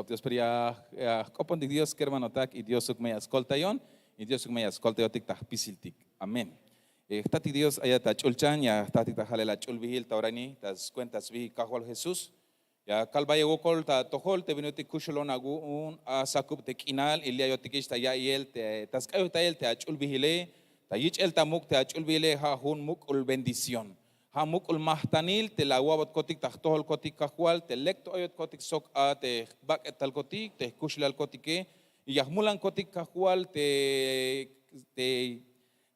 ob Dios per ya kopon di Dios que hermano tak y Dios uk me ascolta yon y Dios uk me ascolta yotik tak pisiltik. Amén. Tati Dios aya ta chulchan ya tati ta halela chulbihil taurani tas cuentas vi kahwal Jesús. Ya kalba llegó col ta tohol te vino te kusholon agu un sakup te kinal ilia yotikish ta ya yel te tas kayo ta yel te chulbihile ta yich el ta muk te chulbihile ha hun muk ul bendición. Ha muk ul mahtanil te la wabot kotik ta tohol kotik kahwal te lekto ayot kotik sok a te bak etal kotik te kushilal kotike y ya mulan kotik kahwal te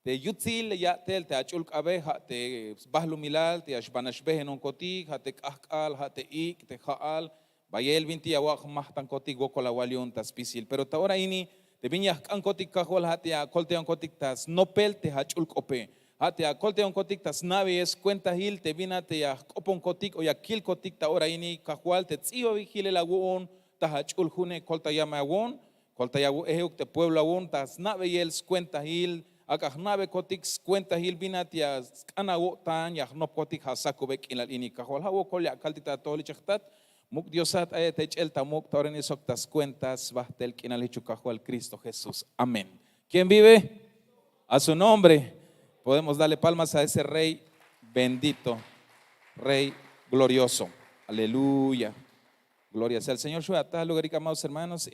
yutzil ya tel te achulk abe ha te bahlu milal te ashbanash behenon kotik ha te kahkal ha te ik te haal bayel binti ya wak mahtan kotik gokola walion tas pisil pero ta ora ini te binyah kan kotik kahwal ha te kolte on kotik tas nopel te achulk ope ha te kolte on kotik tas naves cuenta hil te bina te ya kopon kotik o ya kil kotik ta ora ini kahwal te tzio vigile la won ta achul june kolta yama won kolta ya euk te pueblo won tas nave yel cuenta hil akah nave kotik cuenta hil binatia kana wotan ya nop kotik hasakubek ilal ini kahwal hawo kolya kaltita toli chaktat muk diosat ayat echelta muk toreni soktas cuentas bahtel kinal hichu kahwal Cristo Jesús. Amén. ¿Quién vive? A su nombre. Podemos darle palmas a ese rey bendito, rey glorioso. Aleluya. Gloria sea al Señor. Yo a tal lugar, amados hermanos,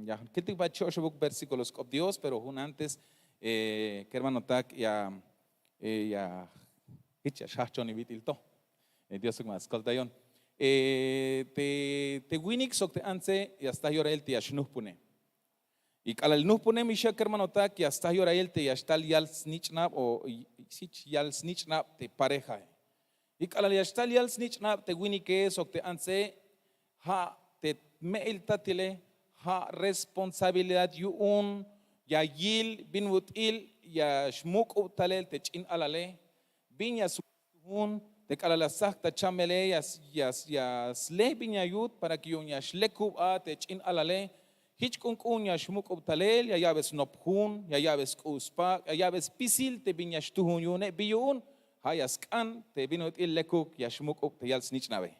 ya que te va a versículos con Dios, pero un antes que hermano tak ya hicha shachoni vitilto Dios más coltayon te winik sok te anse ya está yora el te ashnuhpune y kala el nuhpune mi shak hermano tak ya está yora el te ya está yal snitchnap o sich yal snitchnap te pareja y kala ya está yal snitchnap te winik sok te anse ha te meil tatile ha responsabilidad yu un ya yil bin wutil ya shmuk utalel te chin alale bin ya suhun te kalala sakta chamele ya sle bin ya yut para que yon ya shleku a te chin alale hich kun ya shmuk utalel ya yabes nophun ya yabes uspa ya yabes pisil te bin ya shtuhun yune biyun ha ya skan te bin wutil lekuk ya shmuk up te yal snichnave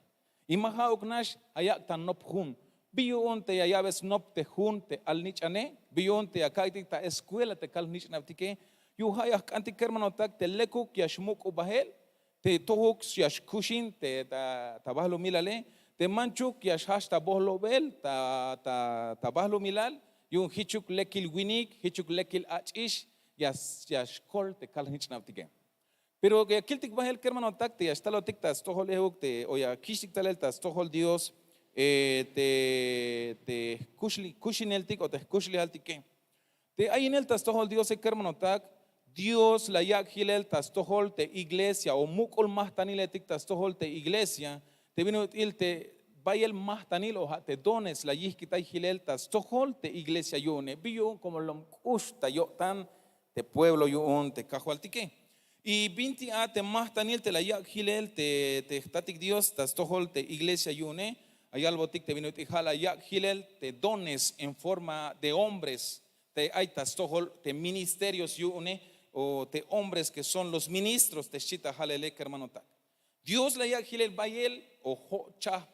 imaha uknash ayak tan nophun Biyon te ya ves nop te jun te al nichane, biyon te akaitik ta escuela te kal nichnaptike, yu hayak antik hermano tak te lekuk ya shmuk ubahel, te tohuk ya shkushin te ta bahlo milale, te manchuk ya shash ta bohlo bel ta bahlo milal, yun hichuk lekil winik, hichuk lekil achish, ya shkol te kal nichnaptike. Pero que kiltik bahel hermano tak te ya stalotik ta stohol ehuk te o ya kishik talel ta stohol Dios. Te kushineltik o te kushlialtike te ayinel tastohol Dios e kermanotak Dios la yak hilel tastohol te iglesia o mukol mahtaniletik tastohol te iglesia te vino il te bayel mahtanil o te dones la yihkita hilel tastohol te iglesia yone biyo como lom kushta yo tan te pueblo yun te kahualtike y binti a te mahtanil te la yak hilel te statik Dios tastohol te iglesia yone hay algo tic te vino te jala ya hilel te dones en forma de hombres te aitas tohol te ministerios yune o te hombres que son los ministros te chita halele hermano tak Dios la ya hilel bayel o hocha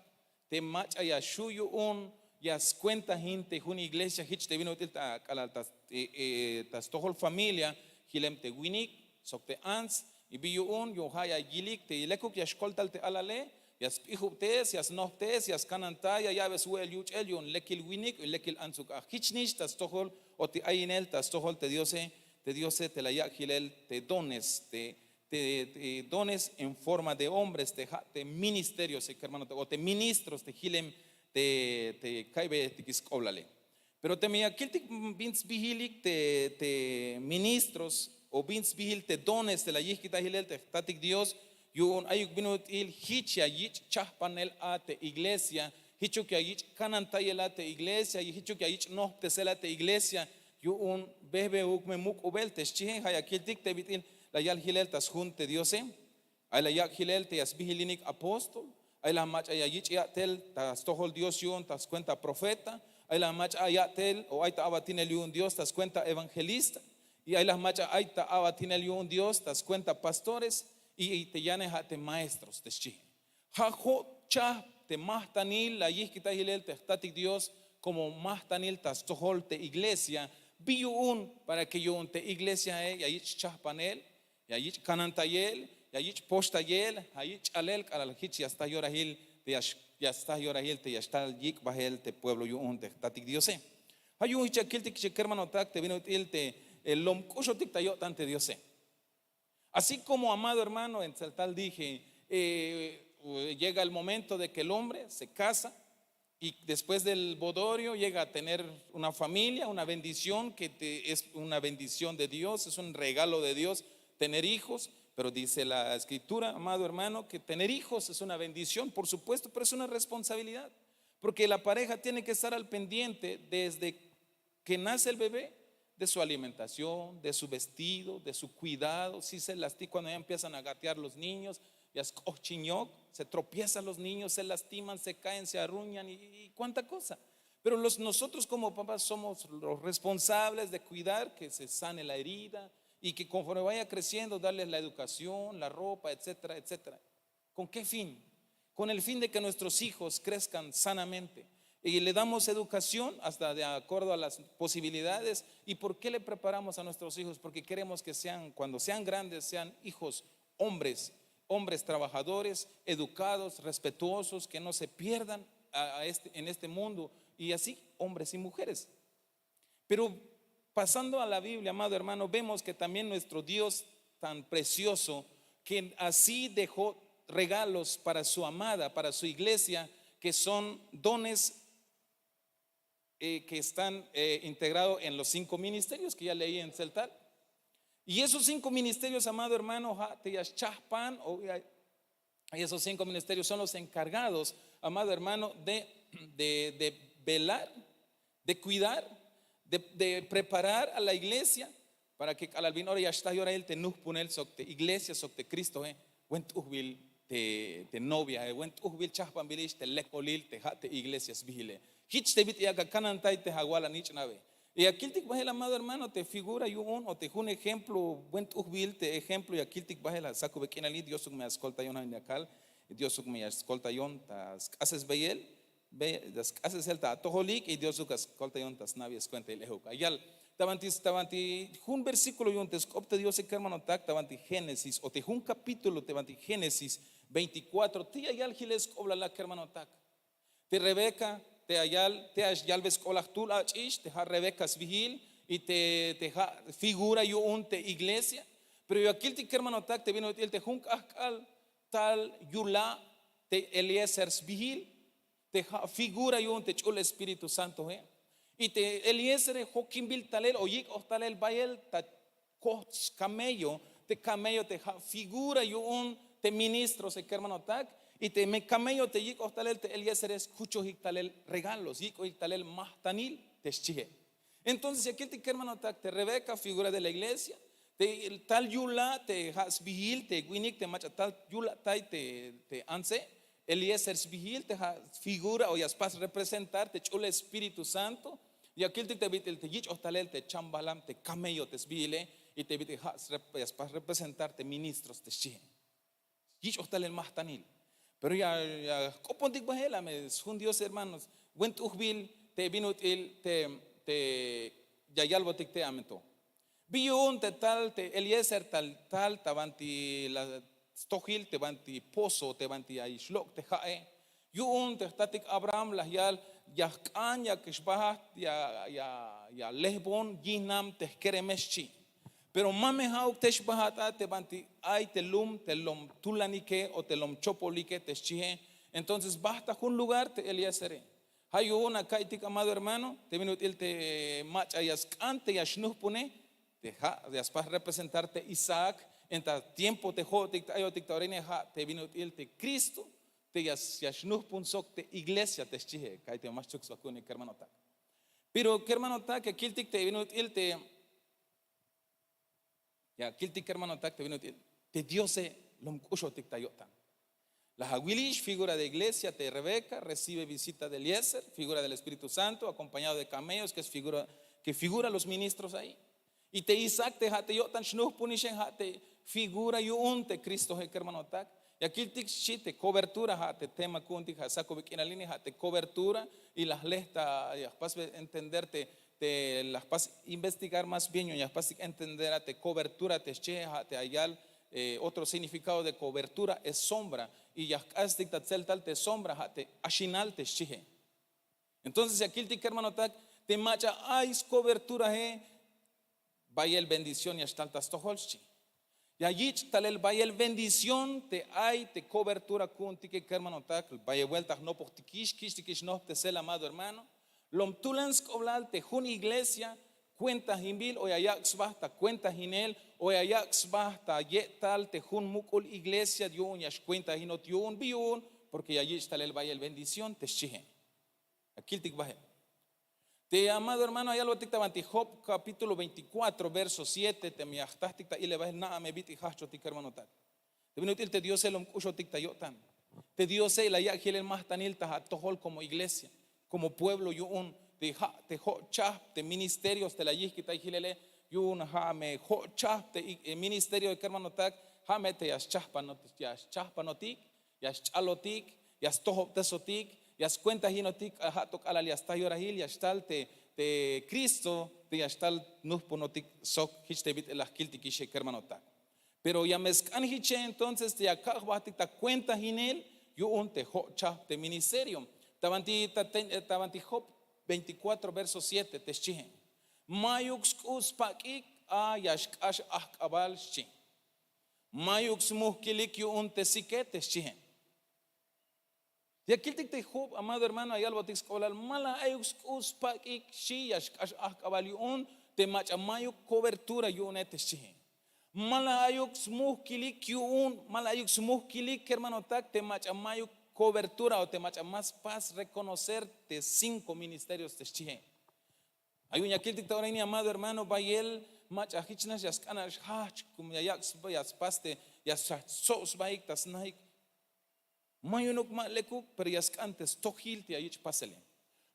te macha ya shuyu un ya cuenta gente una iglesia hich te vino te kala tas tohol familia hilem te winik sok te ans y biyu un yo haya gilik te lekuk ya shkoltal te alale yas ihuptes yas nohtes yas kananta ya ves wel yuch elyon lekil winik lekil ansuk hichnish tas tohol o te ainel tas tohol te diose te la yahilel te dones te dones en forma de hombres te ministerios hermano o te ministros te hilem te kaibe tikiskoblale pero te me kiltik bins bihilik te ministros o bins bihil te dones te la yihkita hilel te tatik Dios yun ayuk binut il hicha yich chahpanel ate iglesia hichuk ya yich kanantayela te iglesia y hichuk ya yich noh te selate iglesia yun bebe ukme muk ubel te chihen haya kiltik te bitil la yal hilel tas junte diose ay la yak hilel te yasbihilinik apóstol ay la mach ay yich ya tel tas tohol Dios yun tas cuenta profeta ay la mach ay tel o ay ta abatinel yun Dios tas cuenta evangelista y ay la mach ay ta abatinel yun Dios tas cuenta pastores y te llanes a te maestros te chi ha ho cha te mahtanil la yihkita hilel te static Dios como mahtanil tas tohol te iglesia biun para que yo te iglesia ya yich chahpanel ya yich kanantayel ya yich postayel ya yich alel al hich ya está yorahil te ya está yorahil te ya está yik bahel te pueblo yo te static Dios hayu hichakil te hermano tak te vino te el lom kushotik tayot ante Dios. Así como, amado hermano, en tal dije, llega el momento de que el hombre se casa y después del bodorio llega a tener una familia, una bendición es una bendición de Dios, es un regalo de Dios tener hijos, pero dice la escritura, amado hermano, que tener hijos es una bendición, por supuesto, pero es una responsabilidad, porque la pareja tiene que estar al pendiente desde que nace el bebé, de su alimentación, de su vestido, de su cuidado. Si se lastima, cuando ya empiezan a gatear los niños, ya se tropiezan los niños, se lastiman, se caen, se arruñan y cuánta cosa. Pero nosotros como papás somos los responsables de cuidar que se sane la herida y que conforme vaya creciendo darles la educación, la ropa, etcétera, etcétera. ¿Con qué fin? Con el fin de que nuestros hijos crezcan sanamente. Y le damos educación hasta de acuerdo a las posibilidades. ¿Y por qué le preparamos a nuestros hijos? Porque queremos que sean, cuando sean grandes, sean hijos hombres trabajadores, educados, respetuosos, que no se pierdan en este mundo, y así hombres y mujeres. Pero pasando a la Biblia, amado hermano, vemos que también nuestro Dios tan precioso, que así dejó regalos para su amada, para su iglesia, que son dones que están integrados en los 5 ministerios que ya leí en Celtal. Y esos 5 ministerios, amado hermano, y esos 5 ministerios son los encargados, amado hermano, de velar, de cuidar, de preparar a la iglesia para que al albin ahora ya está y ahora él te nos pone te iglesia te Cristo went uhbil te novia went uhbil chahpan bilish te lekolil te hate iglesias vigile hich te bit ya kanan tai te hawala nich nave. Y aquí el el amado hermano te figura yo un o te un ejemplo went uhbil te ejemplo y aquí el bajela saco bequinali Dios me ascolta yon en acá Dios me ascolta yon tas haces beyel das haces el ta toholik y Dios ascolta yon tas navies cuenta el ejuca yal tabanti un versículo yon te opte Dios que hermano tak tabanti Génesis o te un capítulo tabanti Génesis 24 te ayal giles obla la hermano tak te Rebeca te ayal te ayal ves colach tú la ish te ha Rebecas vigil y te figura yo un te iglesia, pero yo aquí el hermano tak te vino el te un tal yula te Eliezer vigil te figura yo un te chul Espíritu Santo y te Eliezer Joaquín bil talel oyik o talel bayel ta camello te figura yo un te ministro se hermano tak y te me camello te yik o talel te Eliezer escucho y talel regalos yik o talel mahtanil te chije. Entonces aquí te hermano tak te Rebeca figura de la iglesia te tal yula te has vigil te guinik te macha tal yula tai te anse Eliezer vigil te figura o yaspas representar te chule Espíritu Santo y aquí te vit el te yich ostalel te chambalam te camello te vigile y te vit yaspas representar te ministros te chije yich ostalel mahtanil. Pero ya copontic bajela me un Dios hermanos went uhbil te vino el te yayalbotic te amento biun te tal te Eliezer tal tabanti la stohil te banti pozo te banti aishlok te jae yun te static Abraham la yal ya kan ya kishbahat ya lehbon ginam te keremeschi pero mame hauk te shbahata te banti ay te lom tulanike o te lom chopolike te chije. Entonces basta un lugar te Eliezer hay una kaitik amado hermano te vino el te macha yaskante yashnuh pone te después representarte Isaac en ta tiempo te jotik ayotik taurine te vino el te Cristo te yashnuh punsok te iglesia te chije kaite machuk sakuni hermano tak pero hermano tak que kiltik te vino el te ya kiltik hermano tak te vino el te Dios lom kushotik tayotan. La Hawilish, figura de iglesia, te Rebeca, recibe visita de Eliezer, figura del Espíritu Santo, acompañado de camellos, que figura los ministros ahí. Y te Isaac, te hate yotan shnuh punishen hate figura yo un te Cristo hermano tak. Y aquí te cobertura, te tema kunti, saco en la línea, te cobertura y las lesta, y las entenderte, te las pas investigar más bien, y las pas entender, te cobertura, te cheja, te hayal. Otro significado de cobertura es sombra, y ya tal te sombra, te ashinal te cheje. Entonces, aquí el hermano te macha, hay cobertura, vaya el bendición y hasta el tastoholchi. Y allí tal el vaya el bendición te hay te cobertura kunti que hermano tak vaya vueltas no por tikish no te sel amado hermano lom tulans koblal te jun iglesia cuenta himbil o ayax basta cuenta hinel o ayax basta yetal te jun mukul iglesia diun yash cuenta hinot yun biun porque allí tal el vaya el bendición te chihe aquí tik baje. Te amado hermano, hay algo que te Job capítulo 24, verso 7, te me y le vas nada me viti hacho tic hermano tal. Te vino te Dios el umkusho tic tayotan. Te Dios el ya el más tanil ta tohol como iglesia, como pueblo yo un te ho cha te ministerios te la yiki ta hilele yo un ha me ho cha te ministerio de hermano tal, ha me te yas chahpa notik, yas chalotik, yas toho tesotik. Yas cuenta hinotik hatok alal yasta yorahil yastal te Cristo te yastal nuponotik sok hichtebit el akilti kishe kermanotak. Pero ya mezcan hiche entonces te akahbatik ta cuenta hinel yo un te hocha te ministerio. Tabanti Job 24 verso 7 te chihen. Mayux uspakik a yashkash akabal shi. Mayux muhkilik yo un te siket te chihen. Y aquí te Job, amado hermano, hay algo que escolar mala ayux uspak shi yash akabaliun te machamayo cobertura yo nete shi. Mala ayux muhkilik yun, mala ayux muhkilik hermano tak te machamayo cobertura o te machamas paz reconocer te 5 ministerios te shi. Hay un yakil te ahora amado hermano, bayel machahichnas yaskanas hach como yax bayas paste yas sos baik tas naik. Mayunok malekuk pero antes tohil te ayich pasele.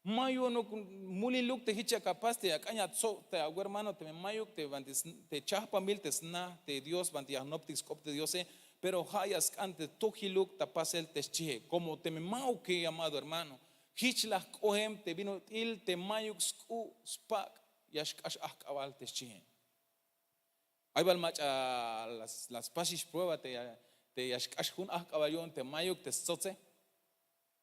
Mayunok muliluk te hicha capaz te akaña tso te agu hermano te mayuk te vantis te chahpa mil te sna te Dios vanti agnoptis cop te Dios pero hayas antes tohiluk ta pasel te chihe como te mau que amado hermano hichlah kohem te vino il te mayuk sku spak yashkash akabal te chihe. Ahí va el match a las pasis prueba te yashkash hun akabalyon te mayuk te sotse.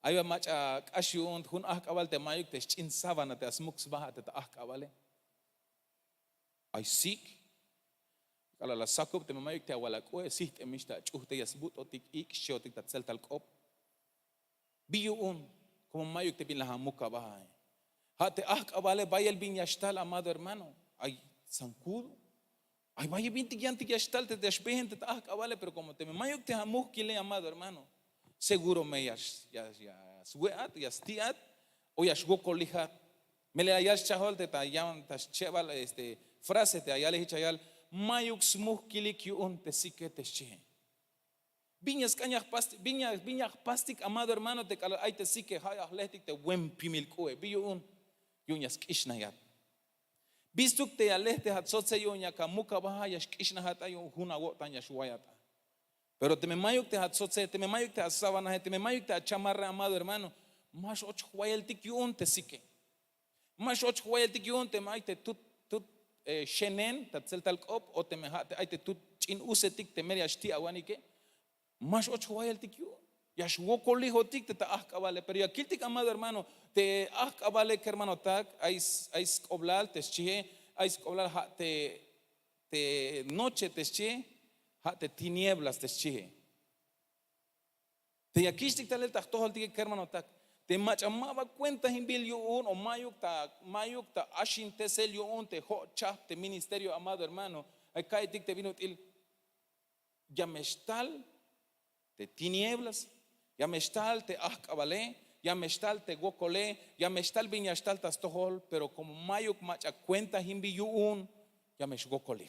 Ahí va match a kashyun hun akabal te mayuk te chin savana te asmux baja te akabale. Ay sik. Kala la sakop te mayuk te awalako sit emishta chuhte yasbut otik ik shotik tatsel talkop. Biyun como mayuk te bin la hamuka baja. Hate akabale bayel bin yashtal amado hermano. Ay sankudo. Ay, vaya bien tigiante que hasta te despejen te vale, pero como te me mayo te amo que le amado hermano, seguro me ya sueat ya stiat o ya shgo colija me le ayas chahol te tayam tas cheval frase te ayale hichayal mayuk smuh kiliki un te sike te che. Viñas cañas viñas pastic amado hermano te cala ay te sike hay atletic te buen pimil coe billo un yuñas kishnayat. Visto que te aleste hatzotse yo ña kamuka baja yash kishna hata yo huna wota yash wayata. Pero te me mayo te hatzotse, te me mayo te hasabana, te me mayo te chamarra amado hermano. Mas och wayel tik yun te sike. Mas och wayel tik yun te may te tut shenen tatzel tal kop o te me ha te ay te tut chin usetik te meria shti awanike. Mas och wayel tik yun. Yash wokoli hotik te ta akabale, pero aquí tik amado hermano te akabale que hermano tak hay oblal te chie hay oblal te noche te chie te tinieblas te chie te aquí tik tal el tak todo el tik que hermano tak te machamaba cuenta en bil un o mayuk ta ashin te sel un te ho chap te ministerio amado hermano hay kai tik te vino il yamestal te tinieblas ya mestal te akabale, ya mestal te gokole, ya mestal viñastal tastohol, pero como mayuk macha cuenta himbi yuun, ya mesh gokole.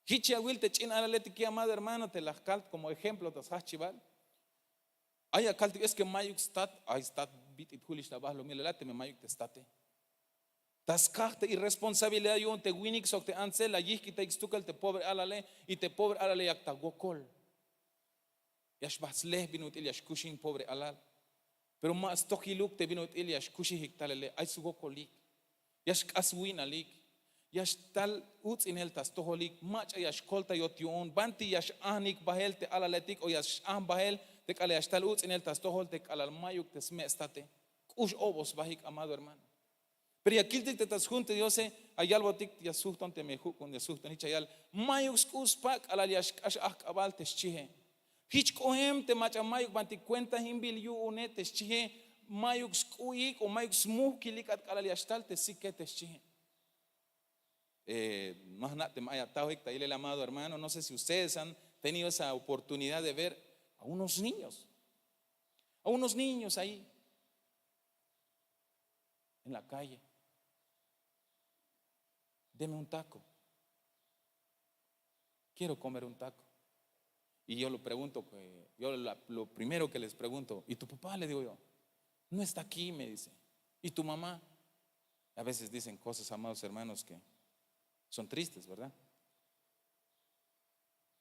Hichi awil te chin alaleti que amado hermano te las calt como ejemplo tas hachival. Ay akalt es que mayuk stat, ay stat bit it hulish tabah lo milelate me mayuk te state. Tas karte irresponsabilidad yuun te winix o te ansel, allí que te extukal te pobre alale y te pobre alale yak ta gokol. yash basleh binut il yash kushin pobre alal. Pero más tohiluk te binut il yash kushi hiktalele ay sugo kolik. Yash kaswin alik. Yash tal uts in el tastoholik mach yash kolta yotion banti yash ahnik bahel te alaletik o yash bahel te kale yash tal uts in el tastohol te alal mayuk te sme estate. Kush obos bahik amado hermano. Pero yakiltik te tas junte Dios ayal botik ya suhton te mejuk con ya suhton hichayal mayuk skus pak alal yash ash abal te chihe. Hich kohem te macha mayuk banti cuenta himbil yu une te chihe mayuk skuik o mayuk smuh kilik at alal yash tal te sikke te chihe. El amado hermano, no sé si ustedes han tenido esa oportunidad de ver a unos niños ahí en la calle. Deme un taco, quiero comer un taco. Y yo lo pregunto, lo primero que les pregunto, ¿y tu papá? Le digo yo, no está aquí, me dice. ¿Y tu mamá? A veces dicen cosas, amados hermanos, que son tristes, ¿verdad?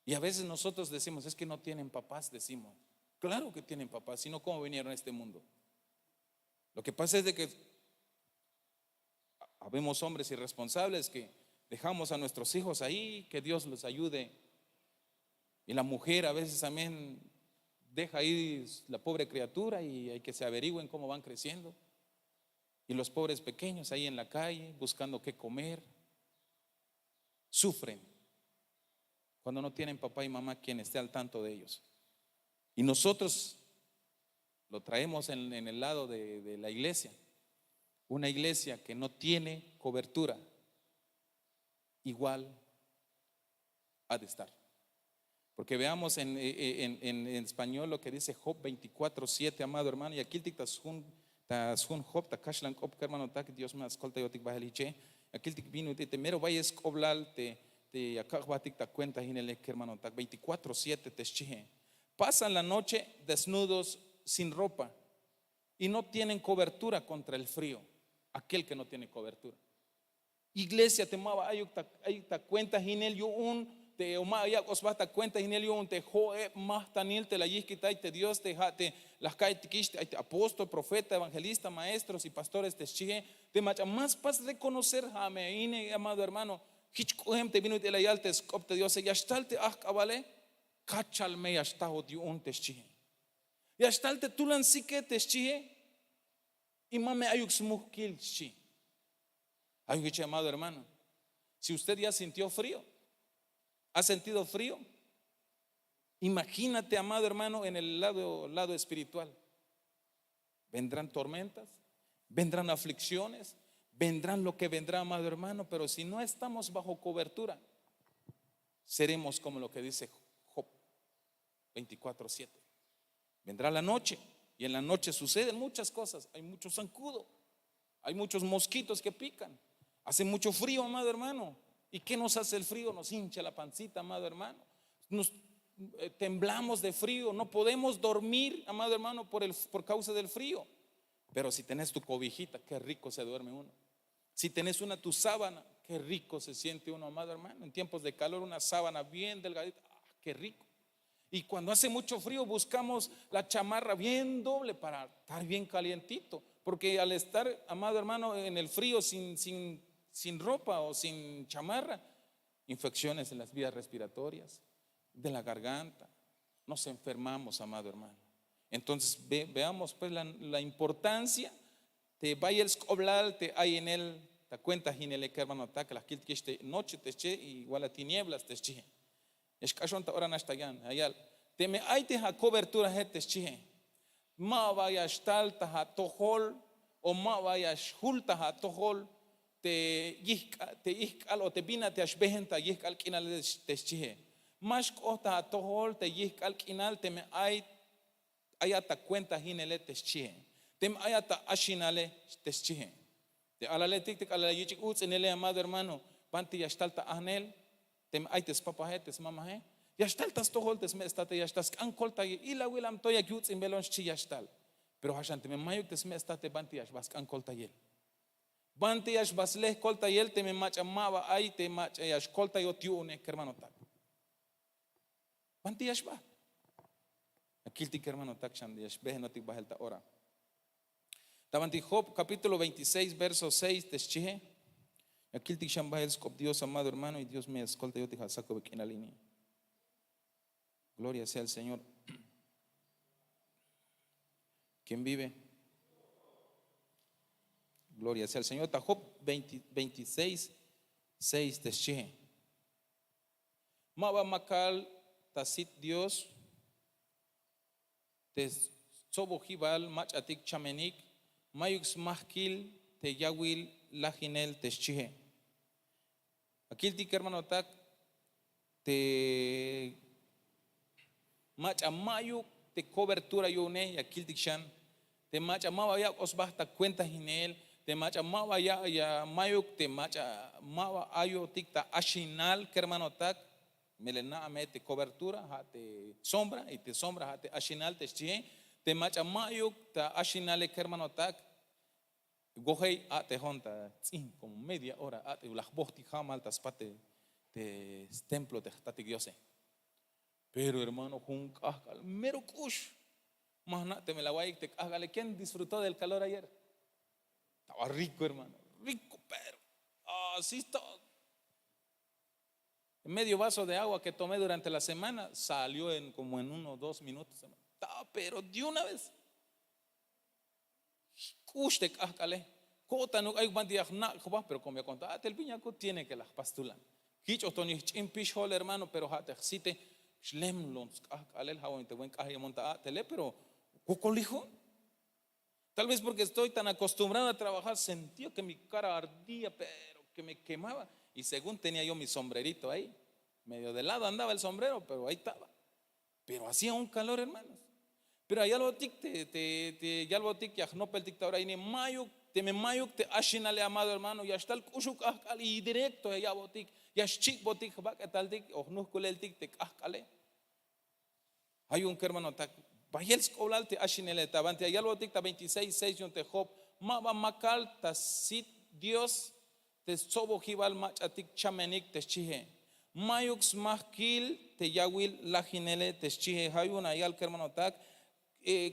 Y a veces nosotros decimos, es que no tienen papás, decimos. Claro que tienen papás, si no, ¿cómo vinieron a este mundo? Lo que pasa es de que habemos hombres irresponsables que dejamos a nuestros hijos ahí, que Dios los ayude. Y la mujer a veces también deja ahí la pobre criatura y hay que se averigüen cómo van creciendo. Y los pobres pequeños ahí en la calle buscando qué comer. Sufren cuando no tienen papá y mamá quien esté al tanto de ellos. Y nosotros lo traemos en el lado de la iglesia. Una iglesia que no tiene cobertura, igual ha de estar. Porque veamos en español lo que dice Job 24:7, amado hermano. Y aquí el tasjun Job takashlan kop hermano tak Dios más escolta yotik baheliche. Aquí el vino te mero vayas coblal te akakbatik ta cuenta hinele hermano tak 24:7 te chihe. Pasan la noche desnudos sin ropa y no tienen cobertura contra el frío. Aquel que no tiene cobertura. Iglesia te mava ayuk cuenta hinel yo un te oma ya osbata cuenta hinel yo un te joe más tanil te la yisquita te Dios te las cae te apóstol, profeta, evangelista, maestros y pastores te chihe te macha más pas reconocer jameine amado hermano hich cohem te vino te la yal te scop te Dios ya estalte akabale kachal me ya está dio un te chihe ya estalte tulan sike te chihe y mame ayuk smuh kil chi. Ayuk amado hermano, si usted ya sintió frío, ha sentido frío, imagínate amado hermano en el lado espiritual. Vendrán tormentas, vendrán aflicciones, vendrán lo que vendrá amado hermano, pero si no estamos bajo cobertura, seremos como lo que dice Job 24:7. Vendrá la noche y en la noche suceden muchas cosas, hay mucho zancudo, hay muchos mosquitos que pican, hace mucho frío amado hermano. ¿Y qué nos hace el frío? Nos hincha la pancita amado hermano, nos temblamos de frío, no podemos dormir amado hermano por causa del frío. Pero si tenés tu cobijita, qué rico se duerme uno. Si tenés tu sábana, qué rico se siente uno amado hermano. En tiempos de calor una sábana bien delgadita, qué rico. Y cuando hace mucho frío buscamos la chamarra bien doble para estar bien calientito. Porque al estar, amado hermano, en el frío sin ropa o sin chamarra, infecciones en las vías respiratorias, de la garganta, nos enfermamos, amado hermano. Entonces veamos pues la importancia te vaya el scoblal te hay en él, te cuenta hinele que hermano que la que noche te che igual a tinieblas te che. Es cachón ahora no está ya, ayal. Te me hay te cobertura te che. Ma vaya tal ta tohol o ma vaya shul ta tohol te ihkal o te bina te ashbehen ta ihkal kinal te che. Mas ta tohol te ihkal kinal te me hay ta cuenta hinele te che. Te me hay ta ashinale te che. Te alaletik te alayichik uts en el amado hermano, panti ya tal ta ahnel. Tem aites papa tes mama he ya staltas to holtes me estate ya stas ankolta ila wilam to ya guts in belon chi ya stal pero hashante me mayuk tes me estate banti ya bas ankolta yel banti ya bas leh kolta yel te me macha mava ai te macha ya kolta yo tiune hermano tak banti ya ba Aquí el hermano takshan diash ve no tik bajelta ora. Tabanti Job capítulo 26 verso 6 teschihe. Aquí el tikshan bajel scop Dios amado hermano y Dios me escolta yo te saco en la línea. Gloria sea al Señor. ¿Quién vive? Gloria sea al Señor. Job 26 6 teschihe. Maba makal tasit Dios te sobojibal mach atik chamenik mayux mahkil te yawil lajinel teschihe. Aquí el tic hermano tak te mach amayu te cobertura yone aquí el dikshan te mach amaba ya os basta cuenta hinel te mach amaba ya mayuk te mach amaba ayo tikta ashinal que hermano tak melena ame te cobertura ha te sombra y te sombra ha te ashinal te chie te mach amayuk ta ashinal que hermano tak gojei a te honta como media hora a te las bosti jamal tas pate te templo te tatik diose. Pero hermano, un cascal, mero kush. Más nada, te me la voy a ir, te hágale. ¿Quién disfrutó del calor ayer? Estaba rico, hermano. Rico, pero así está. Medio vaso de agua que tomé durante la semana salió como en 1 o 2 minutos. Estaba, pero de una vez. Kush te cascale. Cota no hay bandidas nada, pero como me contaba, el piñaco tiene que las pastulan. Hicho, Tony, chimpish hol, hermano, pero hate, cite. Pero tal vez porque estoy tan acostumbrado a trabajar, sentí que mi cara ardía, pero que me quemaba. Y según tenía yo mi sombrerito ahí, medio de lado andaba el sombrero, pero ahí estaba. Pero hacía un calor, hermanos. Pero allá lo tic, ya lo tic, ya no pel tic, ahora y ni mayo, te me mayo, te ashinale amado hermano, ya está el kushuk y directo allá botic. Ya chic botic va que tal tic o no el tic te cascale. Hay un hermano tak bayel skolal te ashinele tabante ya lo tic 26 6 yon te Job maba makal ta sit Dios te sobo jibal mach atik chamenik te chihe mayux mahkil te yawil lajinele te chihe hay un ayal hermano tak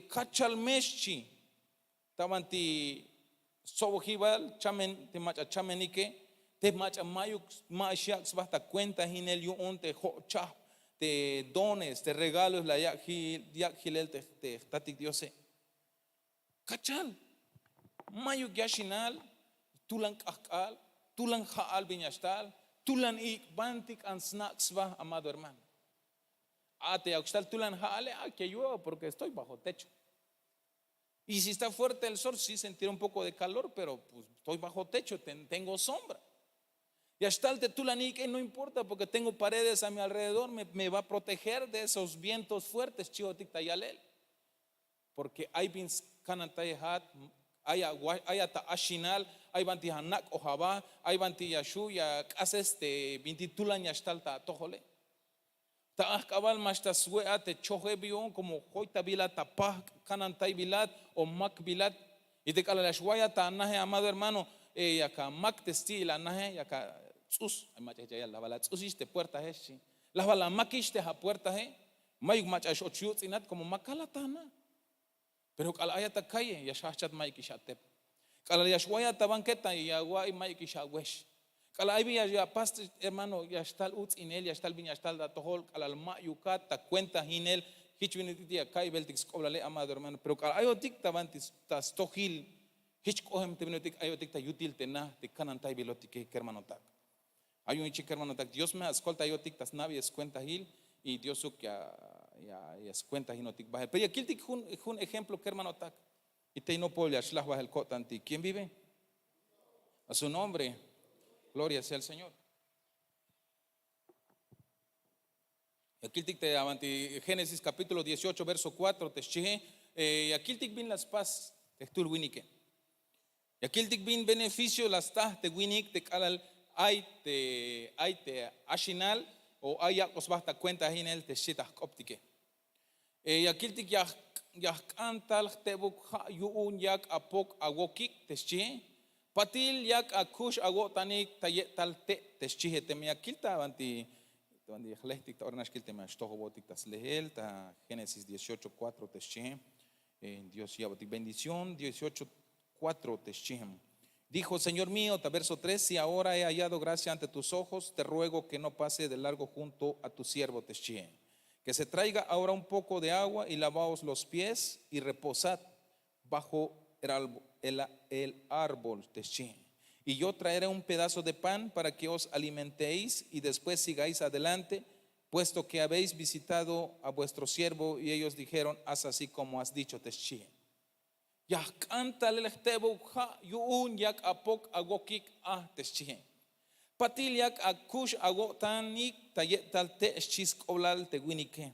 kachal meshi tabanti sobo jibal chamen te mach chamenike te macha mayuk mashiax basta cuenta hinel yu un te cha te dones te regalos la yakilel te tatik diose kachal mayuk yashinal tulan kakal tulan haal binyastal tulan ik bantik an snacks va amado hermano te auxtal tulan haale que llueva porque estoy bajo techo. Y si está fuerte el sol sí sentiré un poco de calor, pero pues estoy bajo techo, tengo sombra. Y hasta el tetulaní que no importa porque tengo paredes a mi alrededor, me va a proteger de esos vientos fuertes, chiotik tayalel. Porque hay bins kanantayahat, hay ata ashinal, hay banti hanak ojaba, hay banti yashu ya haces te bintitulan yastal ta tojole. Ta akabal mashta suea te choje bion como hoita bilat tapah kanantay bilat o mak bilat. Y te cala la shuaya ta anaje amado hermano, yaka mak testi la anaje yaka sus ay macha ya la bala susiste puerta heshi la bala makiste ha puerta he may macha shochut inat como makala tana pero kala ayata kaye ya shachat may kishatep kala ya shwaya tabanqueta y agua y may kishawesh kala ay ya past hermano ya estal uts inel ya estal viña estal da tohol kala al mayukat ta cuenta hinel hichwinititia kay beltix koblale amado hermano pero kala ayotik tabantis tas tohil hich kohem tebinotik ayotik ta yutil tena te kanantay bilotik hermano tak. Hay un chico hermano, Dios me escolta yo tic tas navi es cuenta hil y Dios que ya es cuenta hil no tic baje. Pero aquí tic un ejemplo que hermano tak y te no puedo ya shlah baje el cotanti. ¿Quién vive? A su nombre, gloria sea el Señor. Aquí tic te avanti Génesis capítulo 18 verso 4 te chihe y aquí tic bin las paz te tul winike. Y aquí tic bin beneficio las tah te winik te calal hay te ashinal o hay os basta cuenta hinel te shitas optique. Y aquí te ya cantal te buk yuun yak apok agokik te shi patil yak akush agotanik tal te shi te me aquí ta anti Génesis 18:4 Dios ya bendición 18:4 Dijo, Señor mío, verso 3, si ahora he hallado gracia ante tus ojos, te ruego que no pase de largo junto a tu siervo que se traiga ahora un poco de agua y lavaos los pies y reposad bajo el árbol y yo traeré un pedazo de pan para que os alimentéis y después sigáis adelante, puesto que habéis visitado a vuestro siervo. Y ellos dijeron, haz así como has dicho Yak anta lelechtebo ha yuun yak apok agokik patil yak akush agotanik tayetal te oblal te winike.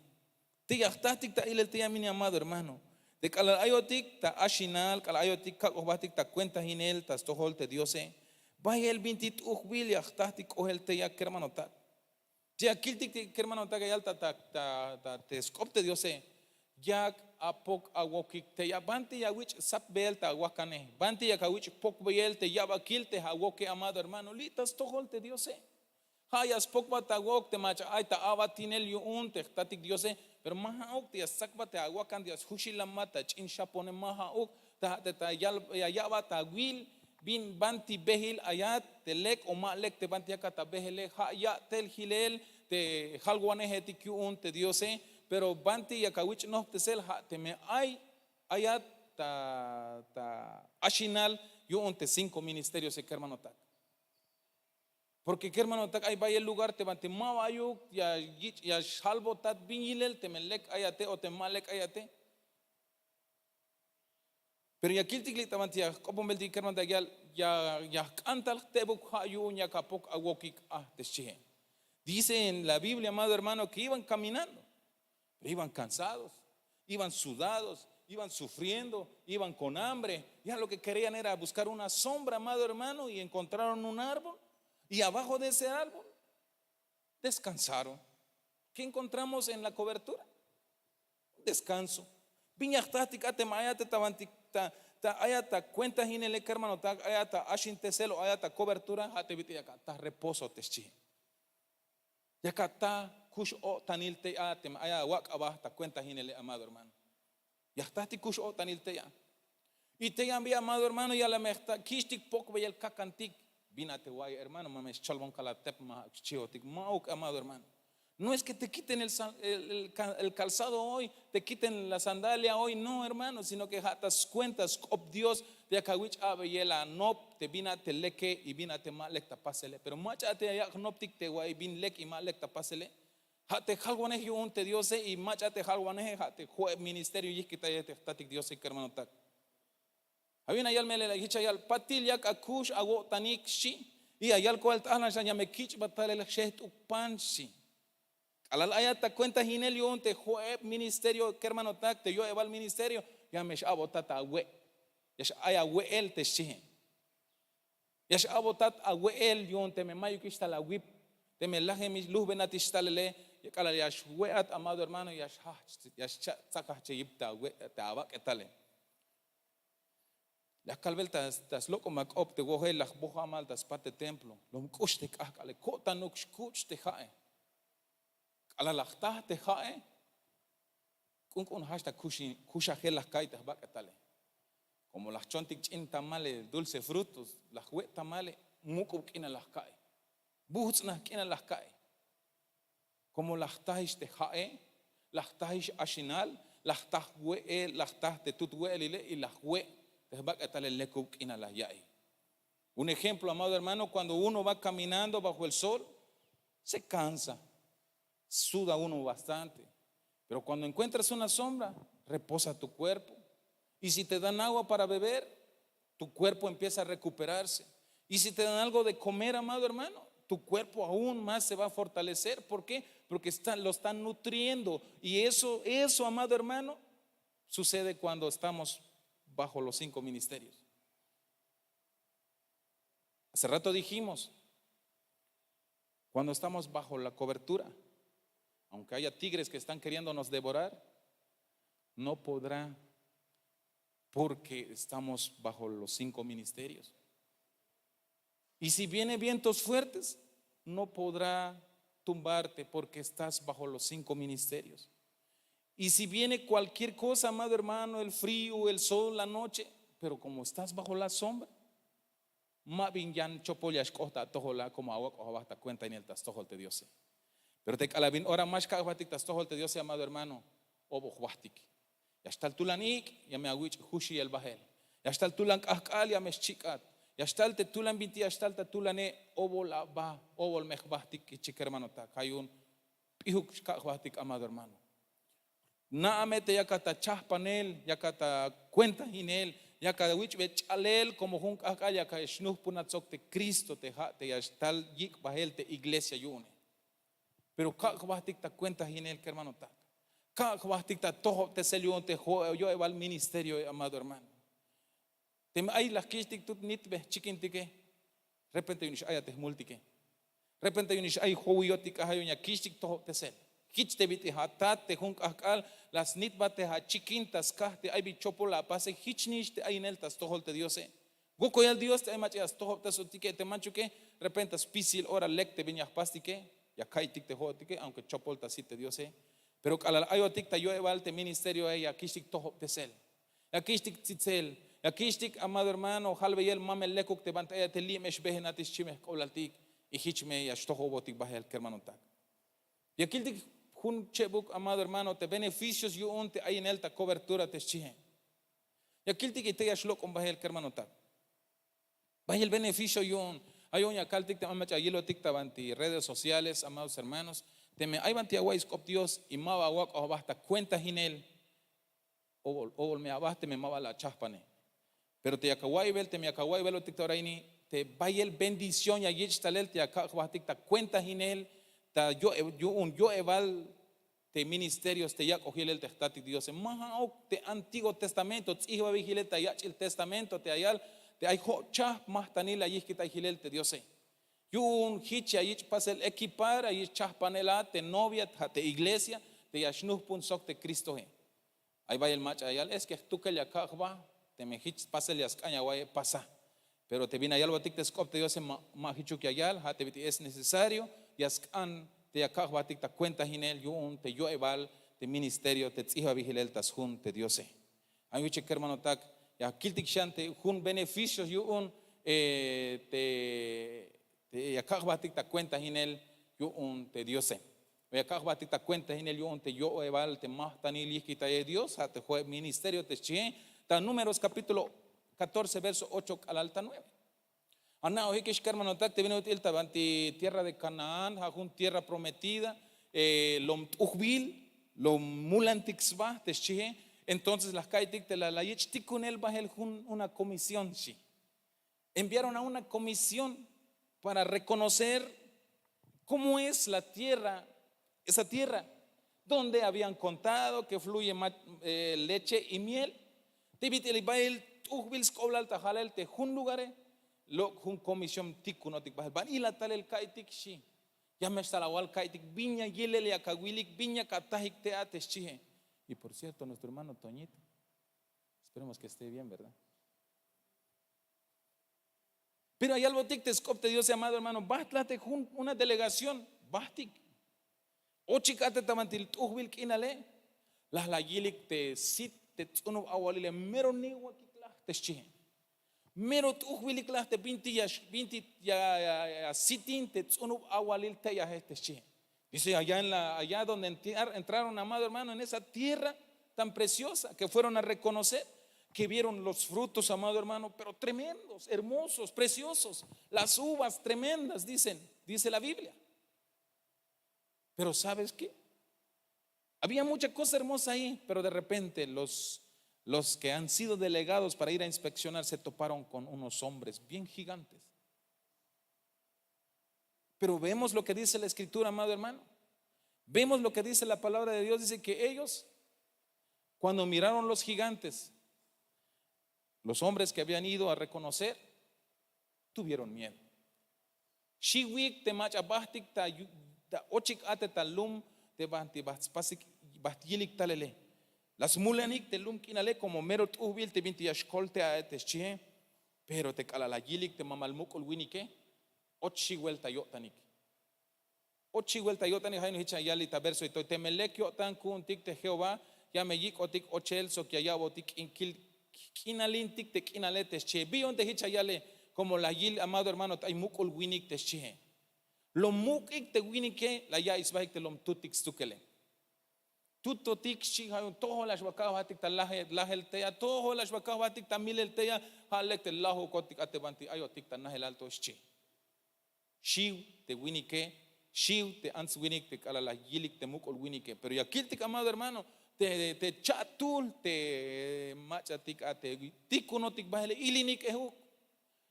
Te yaktatik ta ilel te mi amado hermano. De calalayotik ta ashinal, calalayotik kakobatik ta cuenta hinel, ta stohol te diose. Vaya el 22 bil yaktatik ohel te yak hermano ta. Ya kiltik hermano ta gayal ta te skopte diose. Yak apok agokik te ya banti ya wich sap bel ta wakane. Banti ya kawich pok bel te ya bakil te agoke amado hermano. Litas tohol te diose. Hayas pokba ta wok te macha ay ta abatinel yuun te tatik diose. Pero mahauk te sakba te aguakan dios hushilamata chin shapone mahauk ta yaba ta wil bin banti behil ayat te lek o malek te banti akata behele ha ya tel hilel te halguane hetik yuun te diose. Pero banti yakawich no te sel ha te me ay ayat ta ashinal yuun te 5 ministerios que hermano tak. Porque que hermano tak ay vaya el lugar te bante mawayuk ya salvo tat binilel te melek ayate o te malek ayate. Pero ya kiltiklik tabanti ya kopon belti hermano tak ya cantal tebuk hayun ya kapok agokik te shehe. Dice en la Biblia, amado hermano, que iban caminando, pero iban cansados, iban sudados, iban sufriendo, iban con hambre. Ya lo que querían era buscar una sombra, amado hermano, y encontraron un árbol. Y abajo de ese árbol descansaron. ¿Qué encontramos en la cobertura? Descanso. Viñachtática te mayate tabantica ta ayata cuenta hinele hermano ta ayata ashinte celo ayata cobertura hate viti acá ta reposo teschi. Y acá ta kush o tanil te atem aya wak abah ta cuenta hinele amado hermano. Ya está ti kush o tanil te ya. Y te envía amado hermano y a la mejta kishtik pok ve el kakantik. Vínate guay hermano, mames chalbon kalatep ma chiotik mauk amado hermano. No es que te quiten el calzado hoy, te quiten la sandalia hoy, no hermano, sino que hatas cuentas ob Dios de akawich abeyela nop te vínate leke y vínate malek tapasele. Pero machate ya noptik te guay bin lek y malek tapasele. Hate halwanej yun te Dios y machate halwanej hate jue ministerio yikita yete tatik Dios y hermano tak. Había ayal mele la hicha ayal patil yak akush ago tanik shi y ayal cual tahna ya me kich batal el shet upanshi. Alal ayat ta cuenta hinelion te jue ministerio que hermano tak te yo eval ministerio ya me shabotat awe ya aya we el te shi ya shabotat awe el yon te me mayu kishta la wip te me laje mis luz benatishtalele ya kala ya shweat amado hermano ya saka cheyipta we te abak etale. Las calveltas tas loco mac op te gohe las boja mal tas parte templo lo kush te kakale kota no kush te jae ala lachta te jae kun hashtag kusha gel las kaitas bakatale como las chontik chin tamale dulce frutos las hue tamale muku kina las cae buhts na kina las cae como las tahish te jae las tahish ashinal las tah hue las tah te tut hue y las hue. Un ejemplo, amado hermano, cuando uno va caminando bajo el sol, se cansa, suda uno bastante, pero cuando encuentras una sombra, reposa tu cuerpo. Y si te dan agua para beber, tu cuerpo empieza a recuperarse. Y si te dan algo de comer, amado hermano, tu cuerpo aún más se va a fortalecer. ¿Por qué? Porque lo están nutriendo. Y eso, amado hermano, sucede cuando estamos bajo los 5 ministerios. Hace rato dijimos, cuando estamos bajo la cobertura, aunque haya tigres que están queriéndonos devorar, no podrá porque estamos bajo los 5 ministerios. Y si vienen vientos fuertes, no podrá tumbarte porque estás bajo los 5 ministerios. Y si viene cualquier cosa, amado hermano, el frío, el sol, la noche, pero como estás bajo la sombra, más bien ya chopoyas costa tojola como agua o basta cuenta en el tastojol de Dios. Pero te calabin ahora más cagabatic tastojol de Dios, amado hermano, obo huastic. Ya está el tulanik, ya me aguich hushi el bajel. Ya está el tulan kahkal, ya me chicat. Ya está el tulan binti, ya está el tulane obo la ba, obo el mejbastic y chica hermano ta. Hay un pihuk kahbatic, amado hermano. Naamete ya kata chahpanel, ya kata cuenta inel. Ya cada wich alel como junk acá ya cada shnuf punatzok te Cristo te ya tal yik bahel te iglesia yune. Pero cada bastik ta cuenta hinel que hermano ta. Cada bastik ta todo te selion te yo eval ministerio amado hermano. Te hay las kistik tut nitbe chiquintique. Repente unish ayate multique. Repente unish ay hoyotik hay una kistik todo te sel. Hich te biti hatat te junk akal las nitbate ha chiquintas kahte ay bichopo la pase hichnish te ay neltas tohol te Dios. Goko el Dios te ay machias tohol te sotike te manchuke repente spisil ora lecte viñas pastike ya kaitik te hotike aunque chopol ta te Dios. Pero al ayotik ta yo eval te ministerio ay akishtik tohol te sel. Akishtik tsitzel, akishtik amado hermano halbe el mamel lekuk te bantaya te limesh behenatis chimeh kolaltik y hichme ya shtohobotik bahel hermano tak. Y aquí Jun chebuk, amado hermano, te beneficios yo te hay en alta cobertura te chihe. Y aquí te quité ashlok con bajel hermano ta. Vaya el beneficio yo hay un yakaltik te mamacha yelo tikta banti redes sociales, amados hermanos, te me hay banti aguais cop Dios y mava wak o basta cuenta hinel o me abaste me mava la chaspane. Pero te yakawai vel te me yakawai velo tikta oraini te vaya el bendición ya yich talel te yakawai tikta cuenta hinel. Yo eval te ministerios te ya cogí el testati Dios más te Antiguo Testamento iba vigileta ya el testamento te ayal te hay hocha más tanila y que te gilel te Dios yo un hicha y pasa el equipar ahí chas panela te novia te iglesia te yashnuf pun sok te Cristo ahí va el match ayal es que tú que ya cagba te me hich pasa el yascaña guay pasa pero te viene ayal batik te scop te Dios más hichu que ayal es necesario yascan te acá batik ta cuenta hinel yun te yo eval te ministerio te tsiha vigilel tas jun te Dios hay un cheque hermano tak ya kiltik shante jun beneficios yun te acá batik ta cuenta hinel yun te Dios ve acá batik ta cuenta hinel yun te yo eval te más tanil yikita de Dios te fue ministerio te chie ta Números capítulo 14 verso 8 al alta 9. Ana hoy que hermano tak te viene util tabanti tierra de Canaán, hajun tierra prometida, lom tuhbil, lom mulantixba, te entonces las kaitik te la yich tikunel bahel una comisión shi. Enviaron a una comisión para reconocer cómo es la tierra, esa tierra donde habían contado que fluye leche y miel. Te vitil bahel tuhbil skoblal tajalel te jun lugares. Lo jun comisión tiku no tik bahal ban ila tal el kaitik shi ya me está la wal kaitik viña yelele akawilik viña katahik te ates chihe. Y por cierto nuestro hermano Toñito, esperemos que esté bien, ¿verdad? Pero hay algo tik te scopte Dios amado hermano bastlate jun una delegación bastik o chicate tamantil tuhbil kinale las la yilik te sit te tsuno awalile mero ni wakitla te chihe. Mero tuhwilik las te binti ya sitin te tsunub awalil te ya este chi. Dice allá donde entraron, amado hermano, en esa tierra tan preciosa que fueron a reconocer, que vieron los frutos, amado hermano, pero tremendos, hermosos, preciosos, las uvas tremendas, dice la Biblia. Pero ¿sabes qué? Había mucha cosa hermosa ahí, pero de repente los que han sido delegados para ir a inspeccionar se toparon con unos hombres bien gigantes. Pero vemos lo que dice la escritura, amado hermano. Vemos lo que dice la palabra de Dios. Dice que ellos, cuando miraron los gigantes, los hombres que habían ido a reconocer, tuvieron miedo. Shiwik te machabastik ta ochik ate talum te banti baspasik bastilik talele. Las mulanik te lumkinale como mero tuhbil te binti yashkolte a te chie, pero te calalayilik te mamalmukol winike, ochi vuelta yotanik. ochi vuelta yo tan haino hicha yali ta verso y to temelek yo tan kun tik te Jehová ya me yik otik ochel so que allá botik inkil kinalintik te kinaletes che bion te hicha yale como la yil amado hermano tay mukul winik te che lo mukik te winike la ya isbaik te lom tutik stukele tutotik chi hay todo las vaca batik ta lahel te ya todo las vaca batik ta milel te ya halek te lahu kotik atebanti ayotik ta nahel alto che shiu te winike shiu te ans winik te kala la yilik te mukul winike pero ya kiltik amado hermano te chatul te machatik ate tikunotik bahele ilinik ehu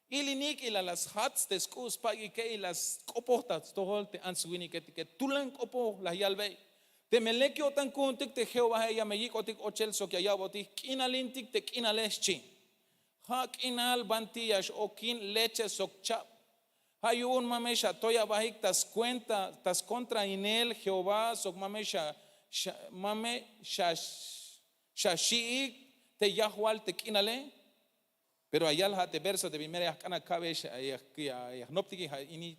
ilinik ila las hats te skus pagi ke las kopotas tohol te ans winik ke tulan kopo la yalbe te meleki otan kuntik te Jehová ya me yikotik ochel so que allá botik kinalintik te kinaleschi hak inal bantiyash okin leche sokchap hayun mamesha toya bahik tas cuenta tas contra inel Jehová sok mamesha mame shashik te yahual te kinale pero allá el te verso de primera kana kabesh ya noptiki ini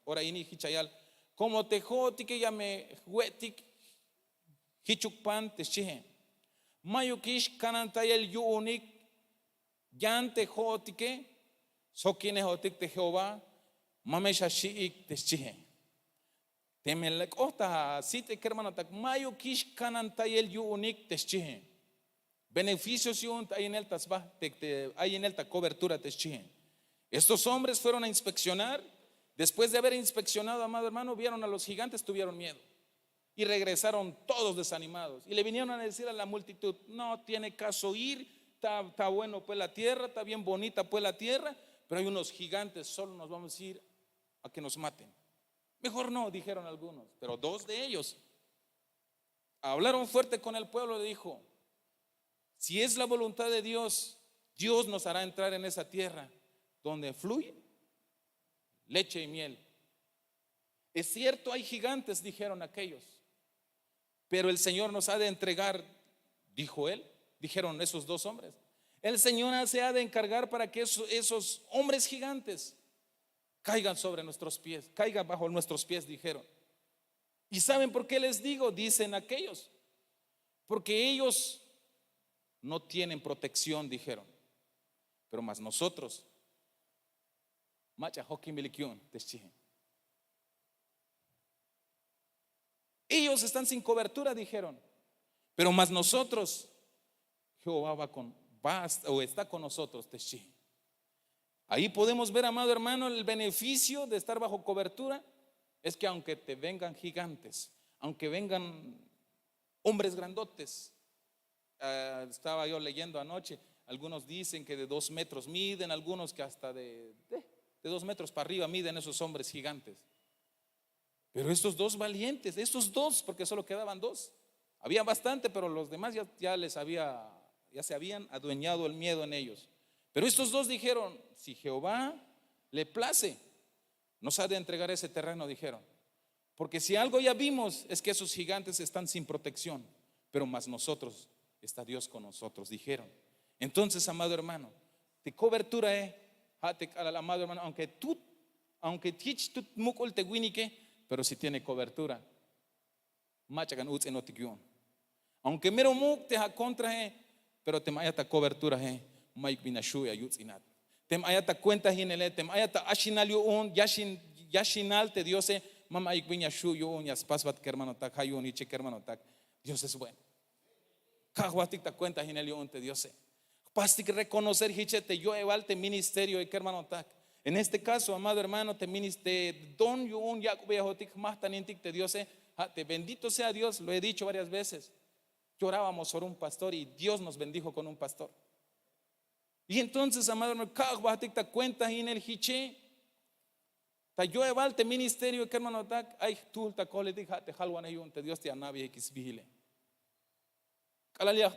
ora ini hichayal como te jotike ya me huetik hichukpan te chihe mayukish kanantayel yunik yante jotike sokine jotik te Jehová mame shashik te chihe temelek ota site hermano tak mayukish kanantayel yunik te chihe beneficios yun hay en el tasbah hay en el ta cobertura te chihe estos hombres fueron a inspeccionar. Después de haber inspeccionado, amado hermano, vieron a los gigantes, tuvieron miedo y regresaron todos desanimados y le vinieron a decir a la multitud: no tiene caso ir, está bueno pues la tierra, está bien bonita pues la tierra, pero hay unos gigantes, solo nos vamos a ir a que nos maten. Mejor no, dijeron algunos, pero dos de ellos hablaron fuerte con el pueblo y dijo: si es la voluntad de Dios, Dios nos hará entrar en esa tierra donde fluye leche y miel. Es cierto, hay gigantes, dijeron aquellos, pero el Señor nos ha de entregar, dijo él, dijeron esos dos hombres. El Señor se ha de encargar para que esos hombres gigantes caigan sobre nuestros pies, caigan bajo nuestros pies, dijeron. ¿Y saben por qué les digo? Dicen aquellos, porque ellos no tienen protección, dijeron, pero más nosotros ellos están sin cobertura, dijeron, pero más nosotros, Jehová está con nosotros. Ahí podemos ver, amado hermano, el beneficio de estar bajo cobertura es que aunque te vengan gigantes, aunque vengan hombres grandotes, estaba yo leyendo anoche, algunos dicen que de 2 metros miden, algunos que hasta de 2 metros para arriba miden esos hombres gigantes. Pero estos dos valientes, estos dos, porque solo quedaban dos, había bastante, pero los demás ya se habían adueñado el miedo en ellos. Pero estos dos dijeron: si Jehová le place, nos ha de entregar ese terreno, dijeron, porque si algo ya vimos es que esos gigantes están sin protección, pero más nosotros, está Dios con nosotros, dijeron. Entonces, amado hermano, de cobertura amado hermano, aunque tich tut mukul te winike, pero si tiene cobertura, machakan uts enotikyun. Aunque mero muk te ha contra pero te mayata cobertura maik binashuya yutzinat. Te mayata cuenta hinele, te mayata ashinal yun yashinal te Dios mama ik binashu yun yaspasbat que hermano tak hayun y che hermano tak. Dios es bueno. Kahwatik ta cuenta hinel yun te Dios. Pastik reconocer hichete yo evalte ministerio y que hermano tak. En este caso, amado hermano, te don yun yakubehotik más tanintik te Dios te bendito sea Dios, lo he dicho varias veces. Llorábamos por un pastor y Dios nos bendijo con un pastor. Y entonces, amado hermano, kahwatik ta cuenta hinel hiche ta yo evalte ministerio y que hermano tak ay tul ta koletik te halwan yun te Dios te anabi x vigile.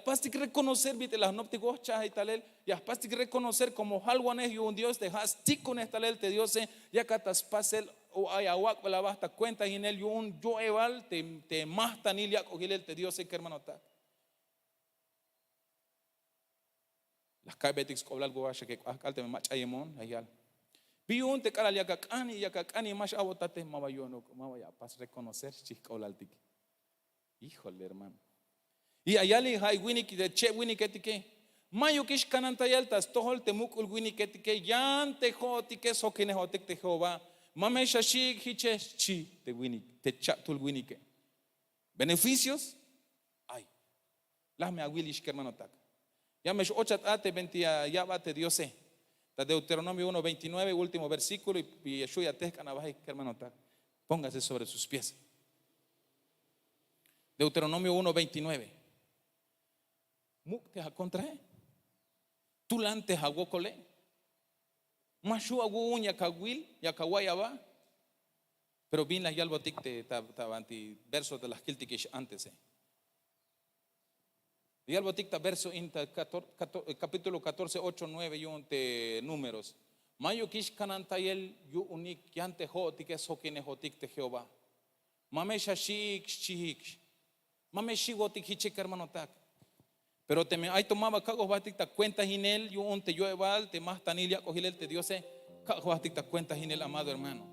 Pastik reconocer, viste, las nópticos chas y talel, y pastik reconocer como halwanes y un Dios de hastik con esta ley te Dios, ya catas pasel o ayawak la basta cuenta y en él yo eval te más tanil ya cogilel te Dios, que hermano ta. Las caibetics cobla algo que acalte me machayemon ayal. Piun te cara yakakani más abotate mabayono, mabaya pas reconocer chicolaltic. Híjole, hermano. Y allá le hay winiki de che winiketike. Mayukish kanantayaltas tohol temukul winiketike yan tejotike sokinehotek te Jehová. Mame shashik hiche chi te winik te chatul winike. Beneficios hay. Las me agwilish hermano tak. Ya me ochat ate ventia ya bate Diose. Ta Deuteronomio 1:29, último versículo, y Yeshua Tezcanabaj, hermano tak. Póngase sobre sus pies. Deuteronomio 1:29. Mukte contrae. Tulante hagokole. Mashu agun yakawil, yakawayaba. Pero vin las yalbotik te tabanti versos de las kiltikish antes. Yalbotik ta verso inta capítulo 14, 8, 9 y 1 números. Mayo kish kanantayel yu unik yante hotik sokine hotik te Jehová. Mame shashik chihik. Mame shigotik hichik hermano tak. Pero te me hay tomaba cagos batik ta cuentas en él yu unte yo eval te más tanilia cogilel te diose cagos batik ta cuentas en él amado hermano.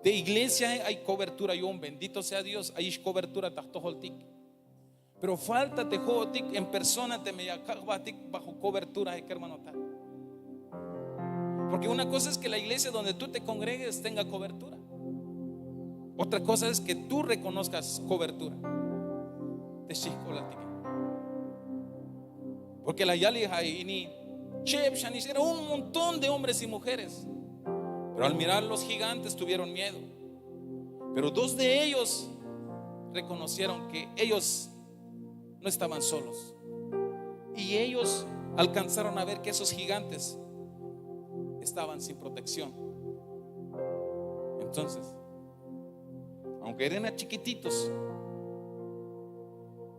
De iglesia hay cobertura y un bendito sea Dios, hay cobertura tahtoholtik. Pero falta tejotik en persona te me batik bajo cobertura, hermano. Porque una cosa es que la iglesia donde tú te congregues tenga cobertura. Otra cosa es que tú reconozcas cobertura. Porque la yali haini chep shanis era un montón de hombres y mujeres. Pero al mirar los gigantes tuvieron miedo. Pero dos de ellos reconocieron que ellos no estaban solos. Y ellos alcanzaron a ver que esos gigantes estaban sin protección. Entonces, aunque eran chiquititos,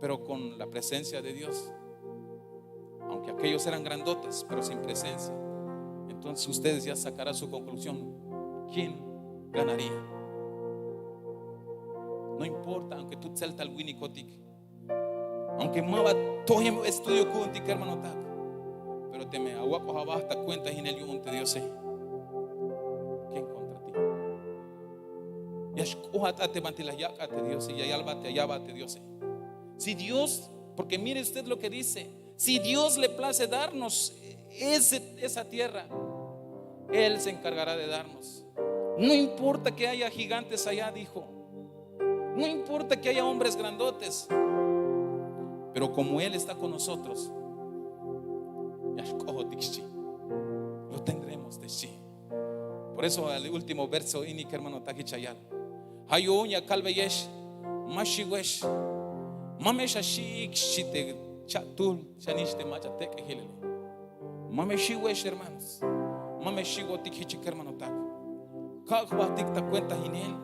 pero con la presencia de Dios, aunque aquellos eran grandotes, pero sin presencia, entonces ustedes ya sacarán su conclusión. ¿Quién ganaría? No importa, aunque tú celta el winikotik, aunque mava todo estudio kuntik hermano tak, pero te me aguaco basta cuentas en el yunte Dios sé. ¿Quién contra ti? Yashkuhat ate mantilas yak ate Dios y yayalbate ayabate Dios sé. Si Dios, porque mire usted lo que dice, si Dios le place darnos esa tierra, Él se encargará de darnos. No importa que haya gigantes allá, dijo. No importa que haya hombres grandotes, pero como Él está con nosotros, lo tendremos de sí. Por eso al último verso inik hermano takichayal hayunya kalbeyesh mashiwesh mameshashik shite chatul shaniste machatek hilele mameshiwesh hermanos mameshigotik hichik hermano tak kagwatik ta cuenta hinel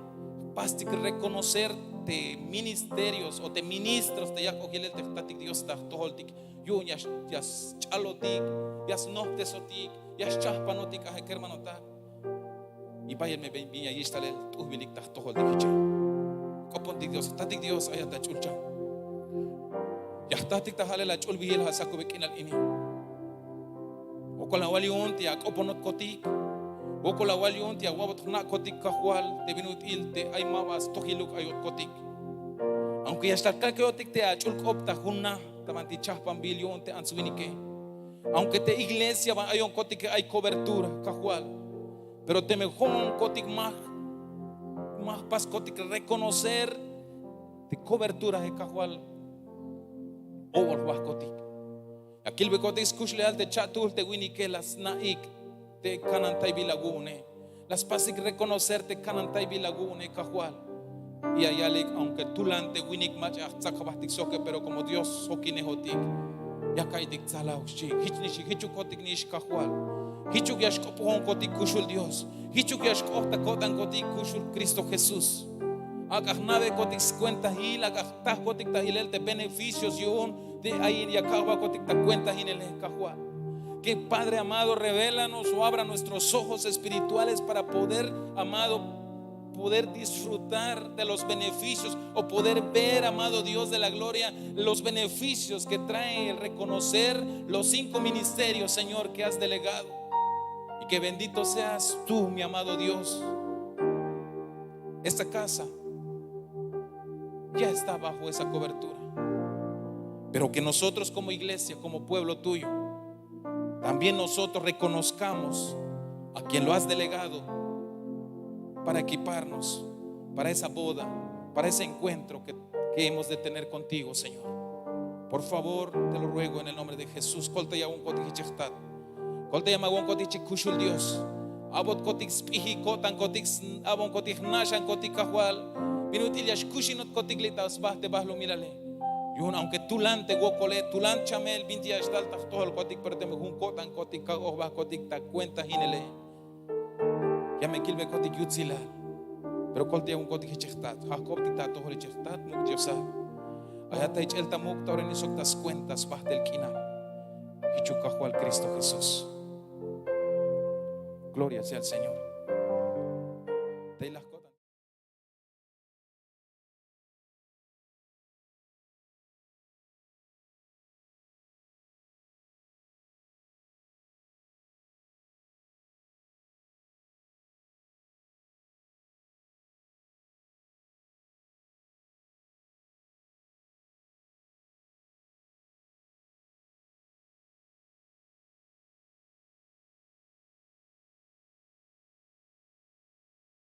pastik reconocerte ministerios o te ministros te yakogilel te tatik Dios ta toholtik yunya yas chalotik yas nohtesotik yas chahpanotik hermano tak. Y vaya me ven bien ahí está el tubilik ta toholtik hiche kopontik Dios tatik Dios ayat ta chulcha ya tatik ta halel chul bihil hasakubek inal ini o con la waliunti a koponot kotik o con la waliunti a wabot na kotik kahwal te binut il te ay mabas tohiluk ayot kotik aunque ya está kakotik te a chul kopta hunna tamanti chahpan bilion te ansuinike aunque te iglesia va ayon kotik hay cobertura kahwal pero te mejor kotik más pas kotik reconocer de cobertura de kahwal o was kotik aquel bekotik skushleal te chatul te winike las naik te kanantay bilagune las pasik reconocerte kanantay bilagune kahwal y ayalik aunque tulante winik mach atzakabahtik soke pero como Dios sokinehotik yakaitik tzalaushi hichnishi hichukotik nish kahwal hichuk yashkopon kotik kushul Dios hichuk yashkopta kotan kotik kushul Cristo Jesús akahnave kotik cuenta hil akahtah kotik tahilel te beneficios yun de ahí yakaba kotik ta cuenta hinel kahwal. Que Padre amado, revélanos o abra nuestros ojos espirituales para poder, amado, poder disfrutar de los beneficios o poder ver, amado Dios de la gloria, los beneficios que trae el reconocer los 5 ministerios, Señor, que has delegado. Y que bendito seas tú, mi amado Dios. Esta casa ya está bajo esa cobertura, pero que nosotros como iglesia, como pueblo tuyo, también nosotros reconozcamos a quien lo has delegado para equiparnos para esa boda, para ese encuentro que hemos de tener contigo, Señor. Por favor, te lo ruego en el nombre de Jesús. Colta ya un cotic chechtat. Colta ya magon cotic kushul Dios. Abot cotic spihi kotan cotic abon cotic nashan cotic kahual. Minutil ya kushinot cotic litas bahte bahlo mirale. Yun aunque tulante gokole tulant chamel binti ya stal tahtohol cotic perte me hun kotan cotic kagoh bah cotic ta cuenta hinele. Ya me kilbe cotic yutzila. Pero colta ya un cotic chechtat. Ha cotic ta tohol chechtat muk diosa. Ayata ich el tamuk tauren isok tas cuentas bah del kina. Hichukahu al Cristo Jesús. Gloria sea al Señor.